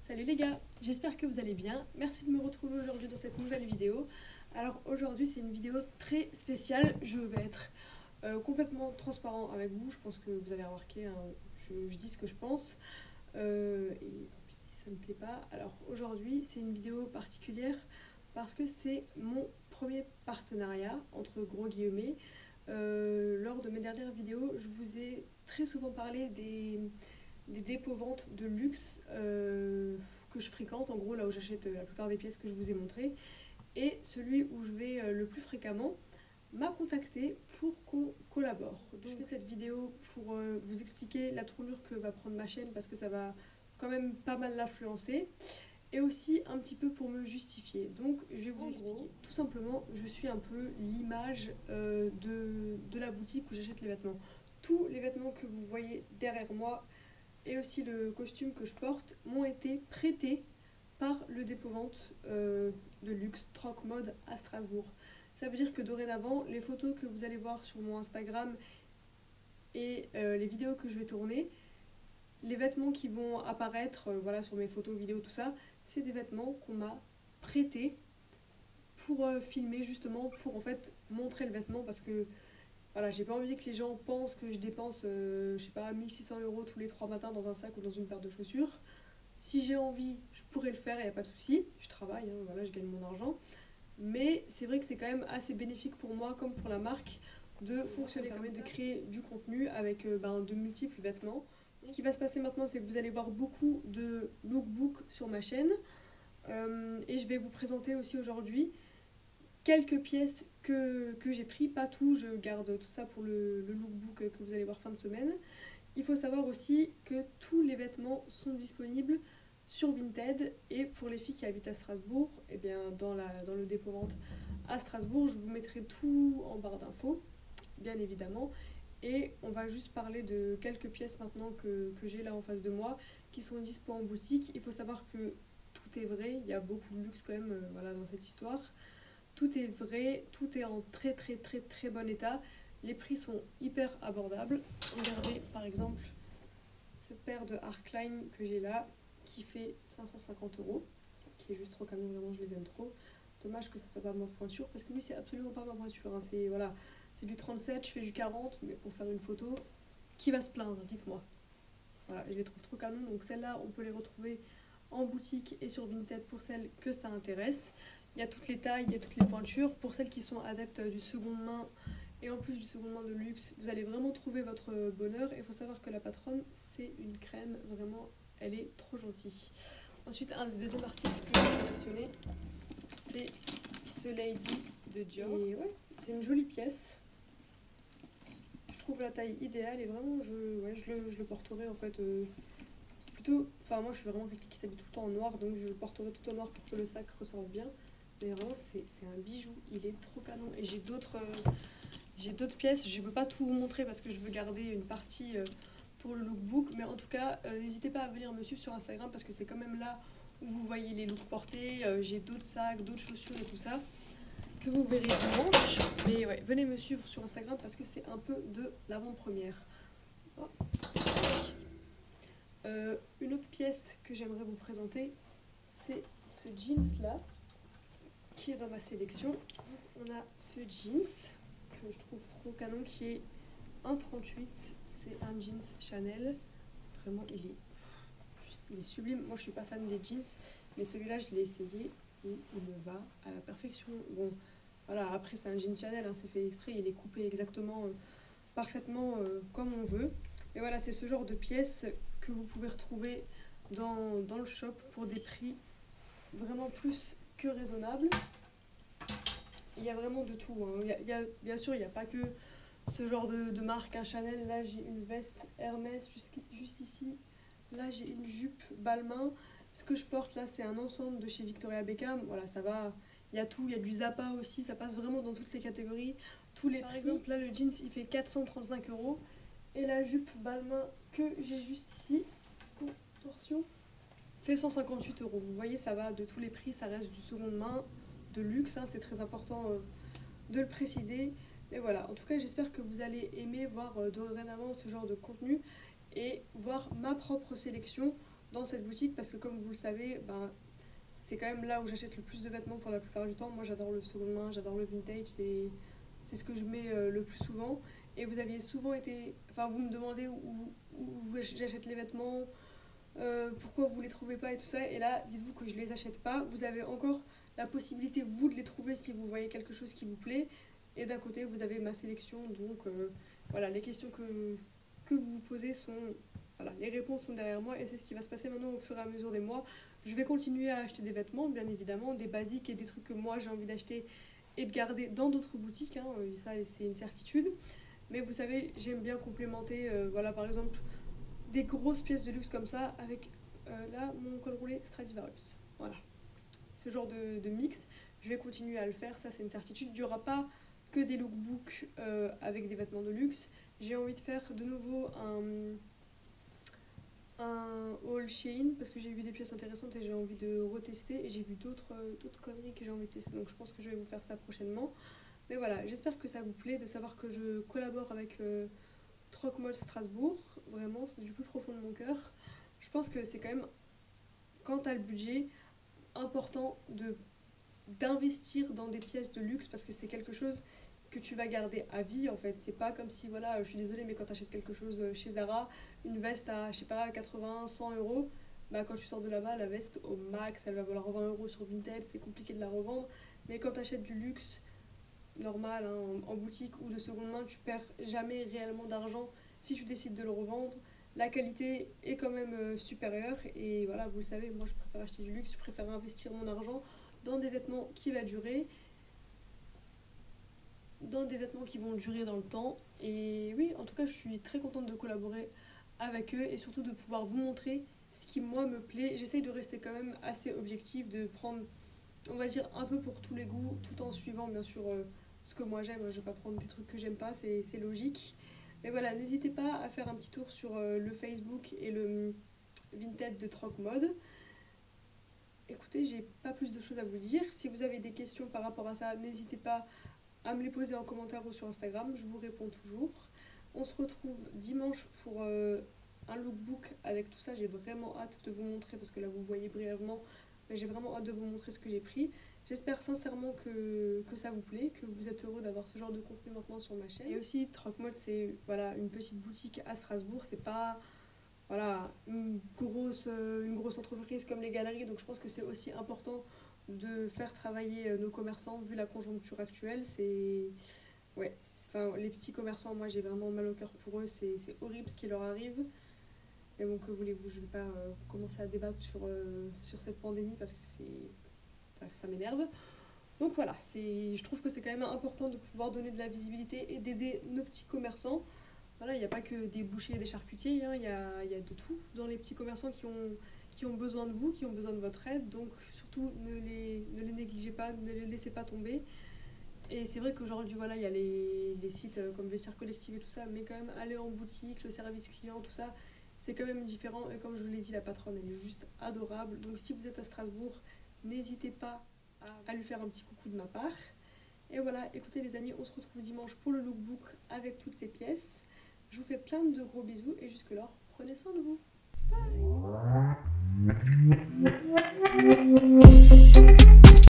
Salut les gars, j'espère que vous allez bien. Merci de me retrouver aujourd'hui dans cette nouvelle vidéo. Alors aujourd'hui c'est une vidéo très spéciale. Je vais être complètement transparent avec vous. Je pense que vous avez remarqué, hein, je dis ce que je pense. Et tant pis si ça ne me plaît pas. Alors aujourd'hui c'est une vidéo particulière parce que c'est mon premier partenariat, entre gros guillemets. Lors de mes dernières vidéos, je vous ai très souvent parlé des dépôts-ventes de luxe que je fréquente, en gros là où j'achète la plupart des pièces que je vous ai montrées. Et celui où je vais le plus fréquemment m'a contacté pour qu'on collabore. Donc je fais cette vidéo pour vous expliquer la tournure que va prendre ma chaîne parce que ça va quand même pas mal l'influencer. Et aussi un petit peu pour me justifier. Donc je vais vous expliquer. Tout simplement, je suis un peu l'image de la boutique où j'achète les vêtements. Tous les vêtements que vous voyez derrière moi et aussi le costume que je porte m'ont été prêtés par le dépôt-vente de luxe Troc Mode à Strasbourg. Ça veut dire que dorénavant, les photos que vous allez voir sur mon Instagram et les vidéos que je vais tourner, les vêtements qui vont apparaître voilà, sur mes photos, vidéos, tout ça, c'est des vêtements qu'on m'a prêtés pour filmer justement, pour en fait montrer le vêtement parce que voilà, j'ai pas envie que les gens pensent que je dépense, je sais pas, 1600 € tous les 3 matins dans un sac ou dans une paire de chaussures. Si j'ai envie, je pourrais le faire, il n'y a pas de souci. Je travaille, hein, voilà, je gagne mon argent. Mais c'est vrai que c'est quand même assez bénéfique pour moi, comme pour la marque, de fonctionner comme ça, de créer du contenu avec de multiples vêtements. Ce qui va se passer maintenant, c'est que vous allez voir beaucoup de lookbooks sur ma chaîne. Et je vais vous présenter aussi aujourd'hui quelques pièces que j'ai pris, pas tout, je garde tout ça pour le lookbook que vous allez voir fin de semaine. Il faut savoir aussi que tous les vêtements sont disponibles sur Vinted, et pour les filles qui habitent à Strasbourg, eh bien dans le dépôt-vente à Strasbourg, je vous mettrai tout en barre d'infos, bien évidemment. Et on va juste parler de quelques pièces maintenant que j'ai là en face de moi, qui sont dispo en boutique. Il faut savoir que tout est vrai, il y a beaucoup de luxe quand même voilà, dans cette histoire. Tout est vrai, tout est en très très très très bon état. Les prix sont hyper abordables. Regardez par exemple cette paire de Arcline que j'ai là, qui fait 550 €, qui est juste trop canon, vraiment je les aime trop. Dommage que ça soit pas ma pointure, parce que lui c'est absolument pas ma pointure, hein. C'est voilà, c'est du 37, je fais du 40, mais pour faire une photo, qui va se plaindre, dites-moi. Voilà, je les trouve trop canon, donc celles-là on peut les retrouver en boutique et sur Vinted pour celles que ça intéresse. Il y a toutes les tailles, il y a toutes les pointures. Pour celles qui sont adeptes du seconde main et en plus du seconde main de luxe, vous allez vraiment trouver votre bonheur. Et il faut savoir que la patronne, c'est une crème, vraiment, elle est trop gentille. Ensuite, un des deuxièmes articles que j'ai sélectionné, c'est ce Lady de Dior. Et ouais, c'est une jolie pièce. Je trouve la taille idéale et vraiment, je le porterai en fait plutôt. Enfin, moi, je suis vraiment quelqu'un qui s'habille tout le temps en noir, donc je le porterai tout en noir pour que le sac ressorte bien. Mais vraiment, c'est un bijou, il est trop canon. Et j'ai d'autres pièces, je ne veux pas tout vous montrer parce que je veux garder une partie pour le lookbook. Mais en tout cas, n'hésitez pas à venir me suivre sur Instagram parce que c'est quand même là où vous voyez les looks portés. J'ai d'autres sacs, d'autres chaussures et tout ça que vous verrez dimanche. Mais ouais, venez me suivre sur Instagram parce que c'est un peu de l'avant-première. Oh. Une autre pièce que j'aimerais vous présenter, c'est ce jeans là qui est dans ma sélection. On a ce jeans que je trouve trop canon qui est 1,38. C'est un jeans Chanel. Vraiment, il est sublime. Moi, je suis pas fan des jeans, mais celui-là, je l'ai essayé et il me va à la perfection. Bon, voilà, après, c'est un jean Chanel, hein, c'est fait exprès. Il est coupé exactement, parfaitement comme on veut. Et voilà, c'est ce genre de pièces que vous pouvez retrouver dans le shop pour des prix vraiment plus que raisonnable. Il y a vraiment de tout, hein. Bien sûr, il n'y a pas que ce genre de marque, un Chanel. Là, j'ai une veste Hermès juste ici. Là, j'ai une jupe Balmain. Ce que je porte là, c'est un ensemble de chez Victoria Beckham. Voilà, ça va. Il y a tout. Il y a du Zappa aussi. Ça passe vraiment dans toutes les catégories. Tous les prix. Par exemple, là, le jeans, il fait 435 €. Et la jupe Balmain que j'ai juste ici, torsion, fait 158 €. Vous voyez, ça va de tous les prix. Ça reste du seconde main, de luxe, hein, c'est très important de le préciser. Et voilà, en tout cas j'espère que vous allez aimer voir dorénavant ce genre de contenu et voir ma propre sélection dans cette boutique parce que comme vous le savez, ben, c'est quand même là où j'achète le plus de vêtements pour la plupart du temps. Moi j'adore le seconde main, j'adore le vintage, c'est ce que je mets le plus souvent. Et vous aviez souvent été, enfin vous me demandez où j'achète les vêtements, pourquoi vous les trouvez pas et tout ça. Et là, dites-vous que je les achète pas. Vous avez encore la possibilité vous de les trouver si vous voyez quelque chose qui vous plaît. Et d'un côté, vous avez ma sélection. Donc voilà, les questions que vous vous posez sont, voilà, les réponses sont derrière moi et c'est ce qui va se passer maintenant au fur et à mesure des mois. Je vais continuer à acheter des vêtements, bien évidemment, des basiques et des trucs que moi j'ai envie d'acheter et de garder dans d'autres boutiques, hein, ça c'est une certitude. Mais vous savez, j'aime bien complémenter, voilà, par exemple, des grosses pièces de luxe comme ça avec là mon col roulé Stradivarius. Voilà, ce genre de mix, je vais continuer à le faire, ça c'est une certitude. Il n'y aura pas que des lookbooks avec des vêtements de luxe. J'ai envie de faire de nouveau un haul Shein parce que j'ai vu des pièces intéressantes et j'ai envie de retester et j'ai vu d'autres conneries que j'ai envie de tester, donc je pense que je vais vous faire ça prochainement. Mais voilà, j'espère que ça vous plaît de savoir que je collabore avec Troc Mode Strasbourg, vraiment c'est du plus profond de mon cœur. Je pense que c'est quand même, quand tu as le budget, important d'investir dans des pièces de luxe parce que c'est quelque chose que tu vas garder à vie en fait. C'est pas comme si, voilà, je suis désolée, mais quand tu achètes quelque chose chez Zara, une veste à, je sais pas, 80, 100 euros, bah quand tu sors de là-bas, la veste au max, elle va valoir 20 euros sur Vinted, c'est compliqué de la revendre. Mais quand tu achètes du luxe normal, hein, en boutique ou de seconde main, tu perds jamais réellement d'argent si tu décides de le revendre. La qualité est quand même supérieure et voilà, vous le savez, moi je préfère acheter du luxe, je préfère investir mon argent dans des vêtements qui vont durer, dans le temps. Et oui, en tout cas, je suis très contente de collaborer avec eux et surtout de pouvoir vous montrer ce qui moi me plaît. J'essaye de rester quand même assez objective, de prendre, on va dire, un peu pour tous les goûts, tout en suivant bien sûr ce que moi j'aime. Je vais pas prendre des trucs que j'aime pas, c'est logique. Mais voilà, n'hésitez pas à faire un petit tour sur le Facebook et le Vinted de Troc Mode. Écoutez, j'ai pas plus de choses à vous dire. Si vous avez des questions par rapport à ça, n'hésitez pas à me les poser en commentaire ou sur Instagram, je vous réponds toujours. On se retrouve dimanche pour un lookbook avec tout ça. J'ai vraiment hâte de vous montrer, parce que là vous voyez brièvement, mais j'ai vraiment hâte de vous montrer ce que j'ai pris. J'espère sincèrement que ça vous plaît, que vous êtes heureux d'avoir ce genre de contenu maintenant sur ma chaîne. Et aussi, Troc Mode, c'est voilà, une petite boutique à Strasbourg, c'est pas voilà, une grosse entreprise comme les galeries, donc je pense que c'est aussi important de faire travailler nos commerçants vu la conjoncture actuelle. C'est ouais, enfin, les petits commerçants, moi j'ai vraiment mal au cœur pour eux, c'est horrible ce qui leur arrive. Mais bon, que voulez-vous, je ne vais pas commencer à débattre sur cette pandémie parce que bref, ça m'énerve. Donc voilà, je trouve que c'est quand même important de pouvoir donner de la visibilité et d'aider nos petits commerçants. Voilà, il n'y a pas que des bouchers et des charcutiers, hein, il y a de tout dans les petits commerçants qui ont besoin de vous, qui ont besoin de votre aide. Donc surtout, ne les négligez pas, ne les laissez pas tomber. Et c'est vrai qu'aujourd'hui, voilà, il y a les sites comme Vestiaire Collective et tout ça, mais quand même, aller en boutique, le service client, tout ça, c'est quand même différent. Et comme je vous l'ai dit, la patronne, elle est juste adorable. Donc si vous êtes à Strasbourg, n'hésitez pas à lui faire un petit coucou de ma part. Et voilà, écoutez les amis, on se retrouve dimanche pour le lookbook avec toutes ces pièces. Je vous fais plein de gros bisous et jusque-là, prenez soin de vous. Bye.